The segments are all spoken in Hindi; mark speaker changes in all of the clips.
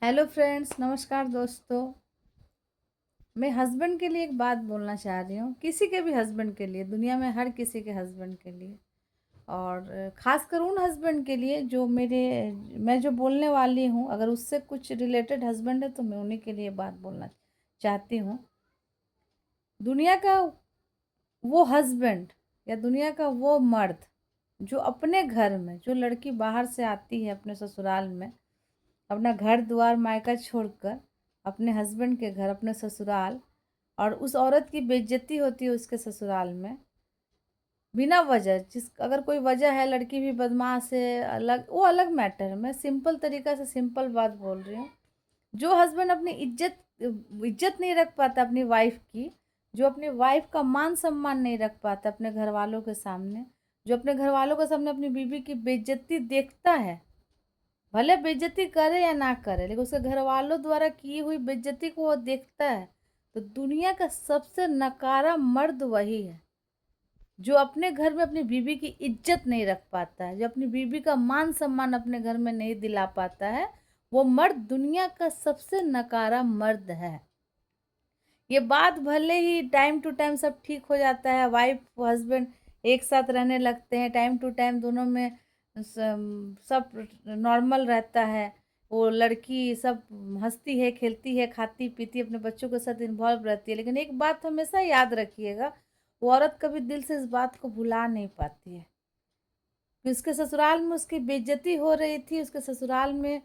Speaker 1: हेलो फ्रेंड्स, नमस्कार दोस्तों। मैं हस्बैंड के लिए एक बात बोलना चाह रही हूँ, किसी के भी हस्बैंड के लिए, दुनिया में हर किसी के हस्बैंड के लिए। और ख़ासकर उन हस्बैंड के लिए जो मैं जो बोलने वाली हूँ, अगर उससे कुछ रिलेटेड हस्बैंड है तो मैं उन्हीं के लिए बात बोलना चाहती हूँ। दुनिया का वो हस्बैंड या दुनिया का वो मर्द जो अपने घर में, जो लड़की बाहर से आती है अपने ससुराल में, अपना घर द्वार मायका छोड़कर अपने हस्बैंड के घर, अपने ससुराल, और उस औरत की बेइज्जती होती है उसके ससुराल में बिना वजह। अगर कोई वजह है, लड़की भी बदमाश है, अलग, वो अलग मैटर है। मैं सिंपल तरीका से सिंपल बात बोल रही हूँ। जो हस्बैंड अपनी इज्जत इज्जत नहीं रख पाता अपनी वाइफ की, जो अपनी वाइफ का मान सम्मान नहीं रख पाता अपने घर वालों के सामने, जो अपने घर वालों के सामने अपनी बीवी की बेइज्जती देखता है, भले बेइज्जती करे या ना करे, लेकिन उसके घर वालों द्वारा की हुई बेइज्जती को वो देखता है, तो दुनिया का सबसे नकारा मर्द वही है जो अपने घर में अपनी बीवी की इज्जत नहीं रख पाता है, जो अपनी बीवी का मान सम्मान अपने घर में नहीं दिला पाता है। वो मर्द दुनिया का सबसे नकारा मर्द है। ये बात भले ही टाइम टू टाइम सब ठीक हो जाता है, वाइफ हस्बैंड एक साथ रहने लगते हैं, टाइम टू टाइम दोनों में सब नॉर्मल रहता है, वो लड़की सब हंसती है, खेलती है, खाती पीती, अपने बच्चों के साथ इन्वॉल्व रहती है। लेकिन एक बात हमेशा याद रखिएगा, वो औरत कभी दिल से इस बात को भुला नहीं पाती है कि उसके ससुराल में उसकी बेइज्जती हो रही थी, उसके ससुराल में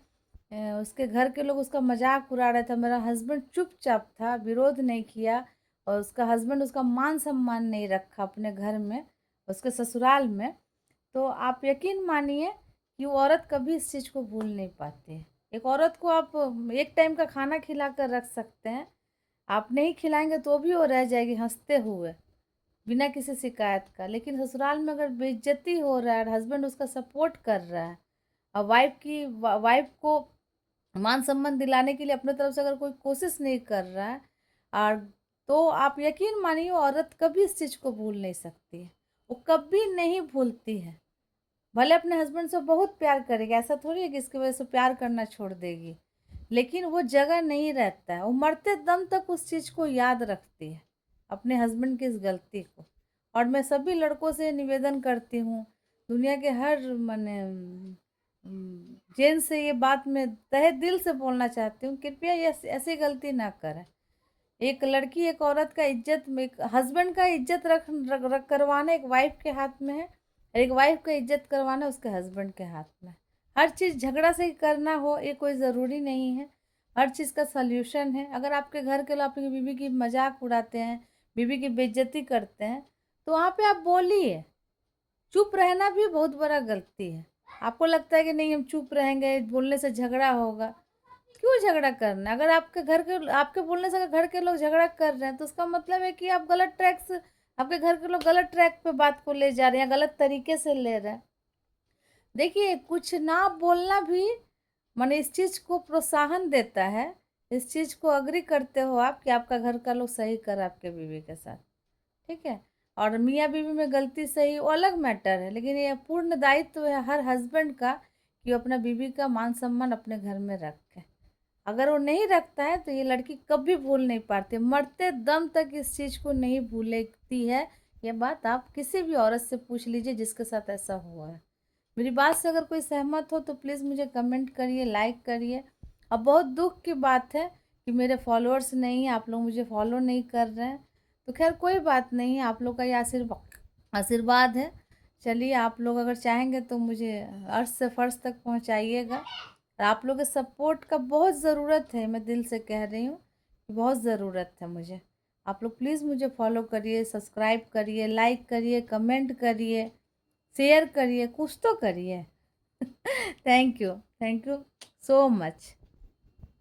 Speaker 1: उसके घर के लोग उसका मजाक उड़ा रहे थे। मेरा हस्बैंड चुपचाप था, विरोध नहीं किया, और उसका हस्बैंड उसका मान सम्मान नहीं रखा अपने घर में, उसके ससुराल में। तो आप यकीन मानिए कि वो औरत कभी इस चीज़ को भूल नहीं पाती है। एक औरत को आप एक टाइम का खाना खिला कर रख सकते हैं, आप नहीं खिलाएंगे तो भी वो रह जाएगी हंसते हुए, बिना किसी शिकायत का। लेकिन ससुराल में अगर बेइज्जती हो रहा है और हस्बैंड उसका सपोर्ट कर रहा है, और वाइफ को मान सम्मान दिलाने के लिए अपने तरफ से अगर कोई कोशिश नहीं कर रहा है, और तो आप यकीन मानिए वो औरत कभी इस चीज़ को भूल नहीं सकती है, वो कभी नहीं भूलती है। भले अपने हस्बैंड से बहुत प्यार करेगी, ऐसा थोड़ी है कि इसकी वजह से प्यार करना छोड़ देगी, लेकिन वो जगह नहीं रहता है, वो मरते दम तक उस चीज़ को याद रखती है, अपने हस्बैंड की इस गलती को। और मैं सभी लड़कों से निवेदन करती हूँ, दुनिया के हर माने जेंट्स से ये बात मैं तहे दिल से बोलना चाहती हूँ, कृपया ये ऐसी गलती ना करें। एक लड़की, एक औरत का इज्जत, एक हस्बैंड का इज्जत रख करवाना एक वाइफ के हाथ में है, और एक वाइफ का इज्जत करवाना उसके हस्बैंड के हाथ में है। हर चीज़ झगड़ा से ही करना हो ये कोई ज़रूरी नहीं है, हर चीज़ का सल्यूशन है। अगर आपके घर के लोग आपकी बीवी की मजाक उड़ाते हैं, बीवी की बेइज्जती करते हैं, तो वहाँ पे आप बोलिए। चुप रहना भी बहुत बड़ा गलती है। आपको लगता है कि नहीं हम चुप रहेंगे, बोलने से झगड़ा होगा, क्यों झगड़ा करना है? अगर आपके बोलने से अगर घर के लोग झगड़ा कर रहे हैं, तो उसका मतलब है कि आप गलत ट्रैक से, आपके घर के लोग गलत ट्रैक पे बात को ले जा रहे हैं, गलत तरीके से ले रहे हैं। देखिए, कुछ ना बोलना भी माने इस चीज़ को प्रोत्साहन देता है, इस चीज़ को अग्री करते हो आप कि आपका घर का लोग सही कर रहा है आपके बीवी के साथ, ठीक है। और मियाँ बीवी में गलती सही वो अलग मैटर है, लेकिन ये पूर्ण दायित्व है हर हस्बैंड का कि वो अपना बीवी का मान सम्मान अपने घर में रखे। अगर वो नहीं रखता है तो ये लड़की कभी भूल नहीं पाती, मरते दम तक इस चीज़ को नहीं भूलती है। ये बात आप किसी भी औरत से पूछ लीजिए जिसके साथ ऐसा हुआ है। मेरी बात से अगर कोई सहमत हो तो प्लीज़ मुझे कमेंट करिए, लाइक करिए। अब बहुत दुख की बात है कि मेरे फॉलोअर्स नहीं हैं, आप लोग मुझे फॉलो नहीं कर रहे हैं। तो खैर कोई बात नहीं है, आप लोग का ये आशीर्वाद आशीर्वाद है। चलिए, आप लोग अगर चाहेंगे तो मुझे अर्श से फर्श तक पहुंचाइएगा। और आप लोग के सपोर्ट का बहुत ज़रूरत है, मैं दिल से कह रही हूँ कि बहुत ज़रूरत है मुझे। आप लोग प्लीज़ मुझे फॉलो करिए, सब्सक्राइब करिए, लाइक करिए, कमेंट करिए, शेयर करिए, कुछ तो करिए। Thank you so much.